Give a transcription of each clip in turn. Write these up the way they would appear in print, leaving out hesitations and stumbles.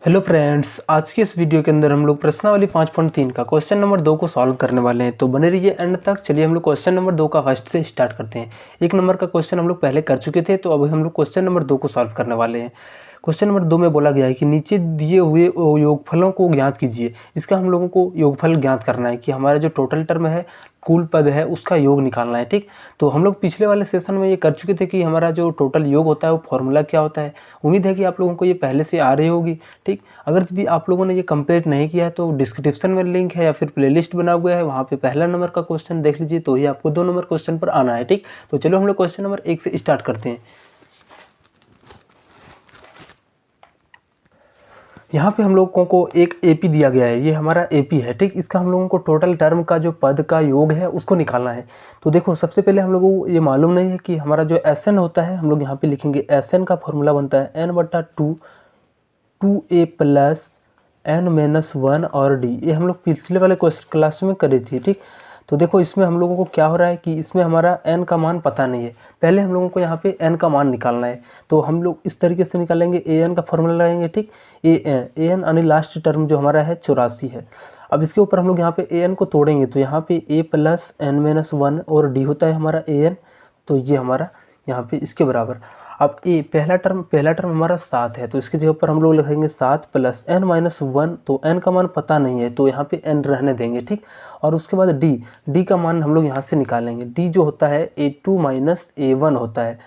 Hello friends, आज के इस वीडियो के अंदर हम लोग प्रश्नावली 5.3 का क्वेश्चन नंबर 2 को सॉल्व करने वाले हैं। तो बने रहिए एंड तक। चलिए हम लोग क्वेश्चन नंबर 2 का फर्स्ट से स्टार्ट करते हैं। 1 नंबर का क्वेश्चन हम लोग पहले कर चुके थे, तो अभी हम लोग क्वेश्चन नंबर 2 को सॉल्व करने वाले हैं। क्वेश्चन नंबर 2 में बोला गया है कि नीचे दिए हुए योगफलों को ज्ञात कीजिए। इसका हम लोगों को योगफल ज्ञात करना है कि हमारा जो टोटल टर्म है, कुल पद है, उसका योग निकालना है। ठीक, तो हम लोग पिछले वाले सेशन में ये कर चुके थे कि हमारा जो टोटल योग होता है वो फॉर्मूला क्या होता है। उम्मीद है कि आप लोगों को ये पहले से आ रही होगी। ठीक, अगर यदि आप लोगों ने ये कंप्लीट नहीं किया है तो डिस्क्रिप्शन में लिंक है या फिर प्लेलिस्ट बना हुआ है, वहाँ पे पहला नंबर का क्वेश्चन देख लीजिए, तो ही आपको 2 नंबर क्वेश्चन पर आना है। ठीक, तो चलो हम लोग क्वेश्चन नंबर 1 से स्टार्ट करते हैं। यहाँ पे हम लोगों को एक एपी दिया गया है, ये हमारा एपी है। ठीक, इसका हम लोगों को टोटल टर्म का जो पद का योग है उसको निकालना है। तो देखो, सबसे पहले हम लोगों को ये मालूम नहीं है कि हमारा जो एस एन होता है, हम लोग यहाँ पे लिखेंगे एस एन का फॉर्मूला बनता है n/2 2a प्लस n-1 और d। ये हम लोग पिछले वाले क्लास में करे थे। ठीक, तो देखो इसमें हम लोगों को क्या हो रहा है कि इसमें हमारा n का मान पता नहीं है। पहले हम लोगों को यहाँ पे n का मान निकालना है, तो हम लोग इस तरीके से निकालेंगे। an का फॉर्मूला लगाएंगे। ठीक, an यानी लास्ट टर्म जो हमारा है 84 है। अब इसके ऊपर हम लोग यहाँ पे an को तोड़ेंगे, तो यहाँ पे a प्लस n-1 और d होता है हमारा an। तो ये हमारा यहाँ पे इसके बराबर। अब ए पहला टर्म हमारा 7 है, तो इसकी जगह पर हम लोग लिखेंगे 7 प्लस n-1। तो n का मान पता नहीं है, तो यहाँ पे n रहने देंगे। ठीक, और उसके बाद d का मान हम लोग यहाँ से निकालेंगे। d जो होता है a2 माइनस a1 होता है।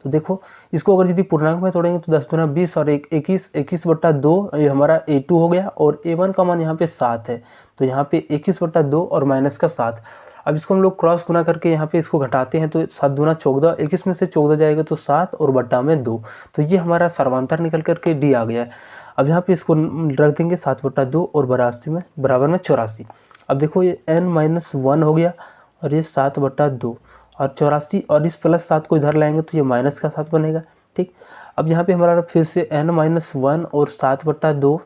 तो देखो, इसको अगर यदि पूर्णांक में तोड़ेंगे तो 10 दूना 20 और 21/2 ये हमारा a2 हो गया, और a1 का मान यहाँ पे 7 है, तो यहाँ पे 21/2 और माइनस का 7। अब इसको हम लोग क्रॉस गुना करके यहाँ पे इसको घटाते हैं, तो 7 दूना 14, 21 में से 14 जाएगा तो 7 और बट्टा में 2। तो ये हमारा सर्वांतर निकल करके डी आ गया है। अब यहाँ पे इसको रख देंगे 7/2 और बराबर में 84। अब देखो ये n-1 हो गया और ये 7/2 और 84, और इस प्लस 7 को इधर लाएंगे तो ये माइनस का 7 बनेगा। ठीक, अब यहाँ पे हमारा फिर से n-1 और 7/2,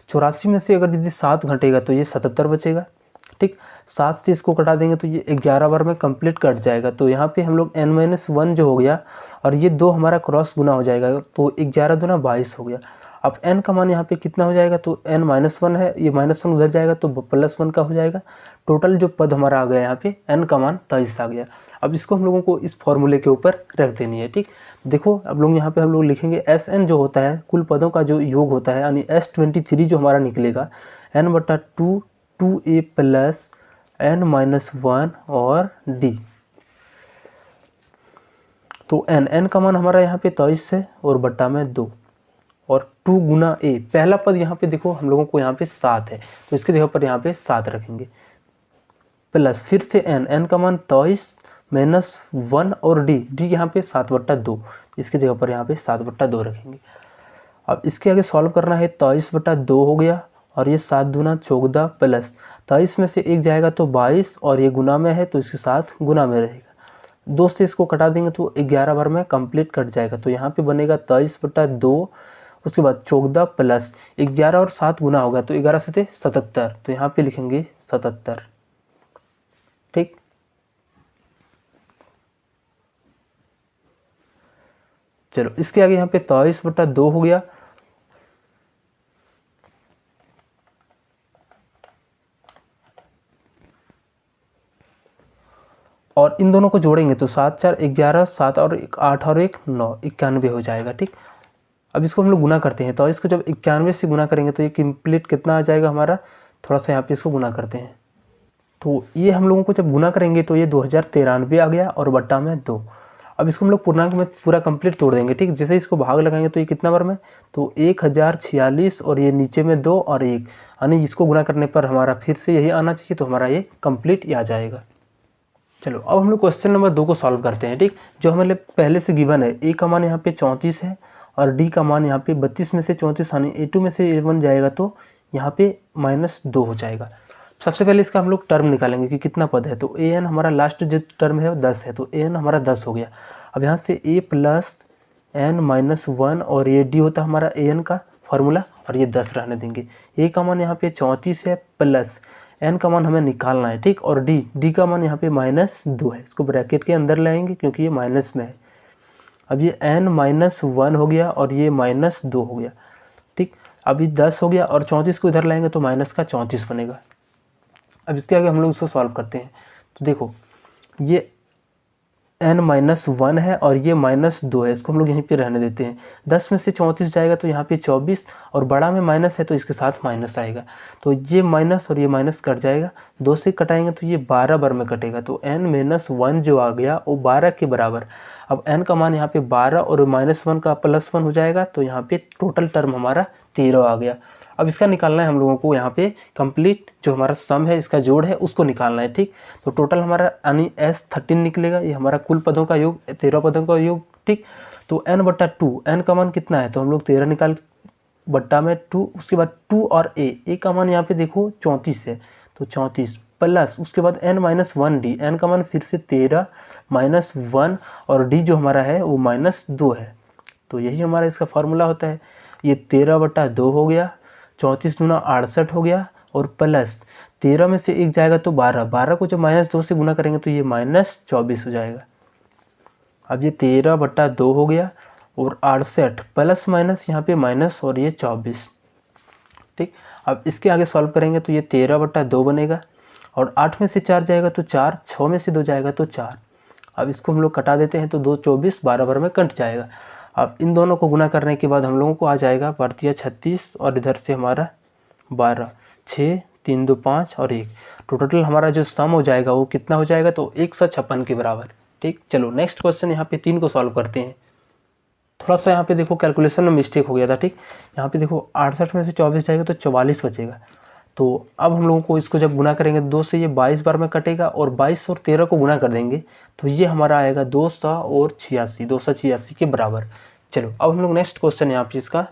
84 में से अगर यदि 7 घटेगा तो ये 77 बचेगा। ठीक, 7 से इसको कटा देंगे तो ये 11 बार में कंप्लीट कट जाएगा। तो यहाँ पे हम लोग n-1 जो हो गया और ये 2 हमारा क्रॉस गुना हो जाएगा, तो 11 दूना 22 हो गया। अब n का मान यहाँ पे कितना हो जाएगा, तो n-1 है, ये -1 उधर जाएगा तो +1 का हो जाएगा। टोटल जो पद हमारा आ गया यहाँ पे n का मान 23 आ गया। अब इसको हम लोगों को इस फॉर्मूले के ऊपर रख देनी है। ठीक, देखो अब लोग यहाँ पे हम लोग लिखेंगे Sn जो होता है कुल पदों का जो योग होता है, यानी S23 जो हमारा निकलेगा n/2 2a प्लस n-1 और d। तो n का मान हमारा यहाँ पे 23 है और बट्टा में 2 और 2 गुना a। पहला पद यहाँ पे देखो हम लोगों को यहाँ पे 7 है, तो इसकी जगह पर यहाँ पे 7 रखेंगे, प्लस फिर से n का मान 23 -1 और d यहाँ पे 7/2, इसकी जगह पर यहाँ पे 7/2 रखेंगे। अब इसके आगे सॉल्व करना है, 23/2 हो गया और ये 7 दूना 14 प्लस 23 में से 1 जाएगा तो 22 और ये गुना में है तो इसके साथ गुना में रहेगा। 2 से इसको कटा देंगे तो 11 बार में कंप्लीट कट जाएगा। तो यहाँ पे बनेगा 23/2, उसके बाद 14 प्लस 11 और 7 गुना होगा तो 11 से 77, तो यहाँ पे लिखेंगे 77। ठीक, चलो इसके आगे यहाँ पे 23/2 हो गया और इन दोनों को जोड़ेंगे तो 7 4 11, 7 और 1 8 और 1 9, 91 हो जाएगा। ठीक, अब इसको हम लोग गुना करते हैं, तो इसको जब 91 से गुना करेंगे तो ये कंप्लीट कितना आ जाएगा हमारा, थोड़ा सा यहाँ पे इसको गुना करते हैं। तो ये हम लोगों को जब गुना करेंगे तो ये 2093 आ गया और बट्टा में 2। अब इसको हम लोग पूर्णांक में पूरा कंप्लीट तोड़ देंगे। ठीक, जैसे इसको भाग लगाएंगे तो ये कितना बार में, तो 1046 और ये नीचे में 2 और 1, यानी इसको गुना करने पर हमारा फिर से यही आना चाहिए, तो हमारा ये कंप्लीट आ जाएगा। चलो अब हम लोग क्वेश्चन नंबर 2 को सॉल्व करते हैं। ठीक, जो हमें पहले से गिवन है, a का मान यहाँ पे 34 है और d का मान यहाँ पे 32 में से 34, यानी a2 में से a1 जाएगा तो यहाँ पे -2 हो जाएगा। सबसे पहले इसका हम लोग टर्म निकालेंगे कि कितना पद है, तो an हमारा लास्ट जो टर्म है वो 10 है, तो an हमारा 10 हो गया। अब यहाँ से a प्लस n-1 और ये d होता है हमारा an का फॉर्मूला, और ये 10 रहने देंगे। a का मान यहाँ पे 34 है प्लस n का मान हमें निकालना है। ठीक, और d का मान यहाँ पे -2 है, इसको ब्रैकेट के अंदर लाएंगे क्योंकि ये माइनस में है। अब ये n-1 हो गया और ये -2 हो गया, ठीक। अभी 10 हो गया और 34 को इधर लाएंगे तो माइनस का 34 बनेगा। अब इसके आगे हम लोग इसको सॉल्व करते हैं। तो देखो ये n-1 है और ये -2 है, इसको हम लोग यहीं पे रहने देते हैं। 10 में से 34 जाएगा तो यहाँ पे 24 और बड़ा में माइनस है तो इसके साथ माइनस आएगा, तो ये माइनस और ये माइनस कट जाएगा। 2 से कटाएंगे तो ये 12 बार में कटेगा, तो n-1 जो आ गया वो 12 के बराबर। अब n का मान यहाँ पे 12 और -1 का +1 हो जाएगा, तो यहाँ पे टोटल टर्म हमारा 13 आ गया। अब इसका निकालना है हम लोगों को, यहाँ पे कंप्लीट जो हमारा सम है इसका जोड़ है उसको निकालना है, ठीक। तो टोटल हमारा यानी S13 निकलेगा, ये हमारा कुल पदों का योग, 13 पदों का योग, ठीक। तो n/2, n का मान कितना है तो हम लोग 13 निकाल बट्टा में 2, उसके बाद 2 और a का मान यहाँ पे देखो 34 है, तो 34 प्लस उसके बाद n-1d, n का मान फिर से 13 -1 और d जो हमारा है वो -2 है। तो यही हमारा इसका फार्मूला होता है। ये 13/2 हो गया, 34 दूना 68 हो गया और प्लस 13 में से 1 जाएगा तो 12, 12 को जब -2 से गुना करेंगे तो ये -24 हो जाएगा। अब ये 13/2 हो गया और 68 प्लस माइनस यहाँ पे माइनस और ये 24, ठीक। अब इसके आगे सॉल्व करेंगे तो ये 13/2 बनेगा और 8 में से 4 जाएगा तो 4, 6 में से 2 जाएगा तो 4। अब इसको हम लोग कटा देते हैं तो 2 24, 12 बार में कट जाएगा। अब इन दोनों को गुना करने के बाद हम लोगों को आ जाएगा बढ़तिया 36 और इधर से हमारा 12, 6, 3, 2, 5 और 1। तो टोटल हमारा जो सम हो जाएगा वो कितना हो जाएगा तो 156 के बराबर, ठीक। चलो नेक्स्ट क्वेश्चन यहाँ पे 3 को सॉल्व करते हैं। थोड़ा सा यहाँ पे देखो कैलकुलेशन में मिस्टेक हो गया था, ठीक। यहाँ पे देखो 68 में से 24 जाएगा तो 44 बचेगा। तो अब हम लोगों को इसको जब गुना करेंगे 2 से ये 22 बार में कटेगा और 22 और 13 को गुना कर देंगे तो ये हमारा आएगा 286 के बराबर। चलो अब हम लोग नेक्स्ट क्वेश्चन यहाँ पे इसका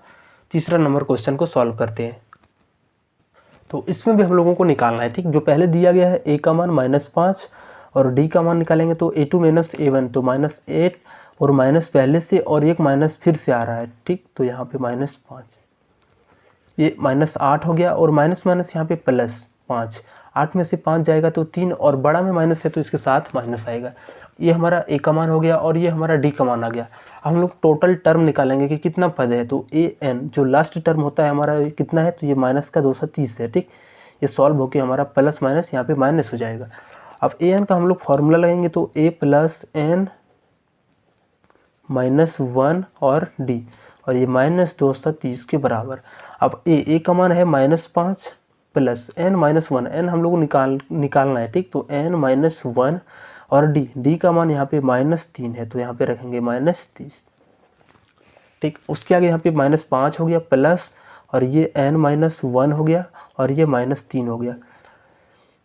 तीसरा नंबर क्वेश्चन को सॉल्व करते हैं। तो इसमें भी हम लोगों को निकालना है, ठीक। जो पहले दिया गया है a का मान -5 और d का मान निकालेंगे तो a2 - a1 तो -8 और माइनस पहले से और एक माइनस फिर से आ रहा है, ठीक। तो यहाँ पे -5, ये -8 हो गया और माइनस यहाँ पे +5, 8 में से 5 जाएगा तो 3 और बड़ा में माइनस है तो इसके साथ माइनस आएगा। ये हमारा a का मान हो गया और ये हमारा d का मान आ गया। हम लोग टोटल टर्म निकालेंगे कि कितना पद है, तो an जो लास्ट टर्म होता है हमारा कितना है तो ये -230 है, ठीक। ये सॉल्व होकर हमारा प्लस माइनस यहाँ पे माइनस हो जाएगा। अब an का हम लोग फार्मूला लगाएंगे तो a + n -1 और d और ये -230 के बराबर। अब a का मान है -5 प्लस n-1, n हम लोग को निकालना है, ठीक। तो n-1 और d का मान यहाँ पे -3 है तो यहाँ पे रखेंगे -30, ठीक। उसके आगे यहाँ पे -5 हो गया प्लस और ये n-1 हो गया और ये -3 हो गया।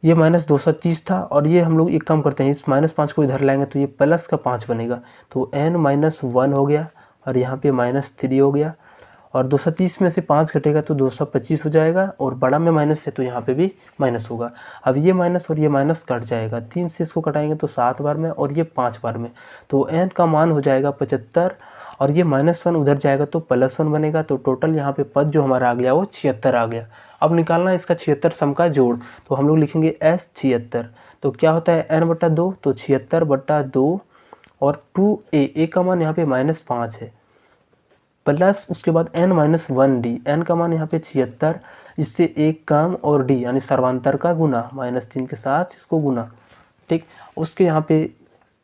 ये -230 था और ये हम लोग एक काम करते हैं, इस -5 को इधर लाएंगे तो ये प्लस का 5 बनेगा, तो n-1 हो गया और यहाँ पे -3 हो गया और 230 में से 5 घटेगा तो 225 हो जाएगा और बड़ा में माइनस है तो यहाँ पे भी माइनस होगा। अब ये माइनस और ये माइनस कट जाएगा, 3 से इसको कटाएंगे तो 7 बार में और ये 5 बार में, तो n का मान हो जाएगा 75 और ये -1 उधर जाएगा तो +1 बनेगा। तो टोटल यहाँ पे पद जो हमारा आ गया वो 76 आ गया। अब निकालना है इसका 76 सम का जोड़, तो हम लोग लिखेंगे S76। तो क्या होता है n/2 तो 76/2 और 2a का मान यहाँ पे -5 है प्लस उसके बाद n-1d, n का मान यहाँ पे 76, इससे 1 कम और d यानी सर्वांतर का गुना -3 के साथ इसको गुना, ठीक। उसके यहाँ पे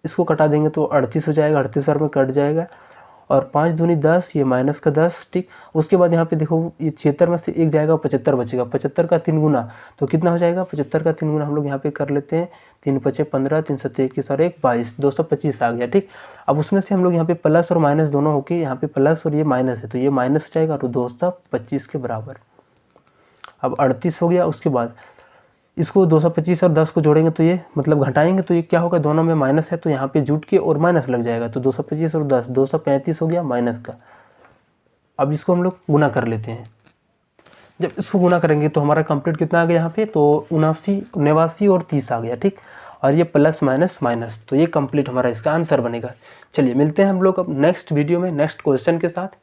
इसको कटा देंगे तो 38 हो जाएगा, 38 बार में कट जाएगा और 5 दूनी 10, ये माइनस का 10, ठीक। उसके बाद यहाँ पे देखो ये 76 में से 1 जाएगा 75 बचेगा, 75 का 3 गुना तो कितना हो जाएगा, 75 का 3 गुना हम लोग यहाँ पे कर लेते हैं, 3 × 5 = 15, 3 × 7 = 21 और 1 = 22, 225 आ गया, ठीक। अब उसमें से हम लोग यहाँ पे प्लस और माइनस दोनों होके यहाँ पे प्लस और ये माइनस है तो ये माइनस हो जाएगा तो 225 के बराबर। अब 38 हो गया, उसके बाद इसको 225 और 10 को जोड़ेंगे तो ये मतलब घटाएंगे तो ये क्या होगा, दोनों में माइनस है तो यहाँ पे जुट के और माइनस लग जाएगा, तो 225 और 10 235 हो गया माइनस का। अब इसको हम लोग गुना कर लेते हैं। जब इसको गुना करेंगे तो हमारा कंप्लीट कितना आ गया यहाँ पे, तो 79 और 30 आ गया, ठीक। और ये प्लस माइनस माइनस, तो ये कंप्लीट हमारा इसका आंसर बनेगा। चलिए मिलते हैं हम लोग अब नेक्स्ट वीडियो में नेक्स्ट क्वेश्चन के साथ।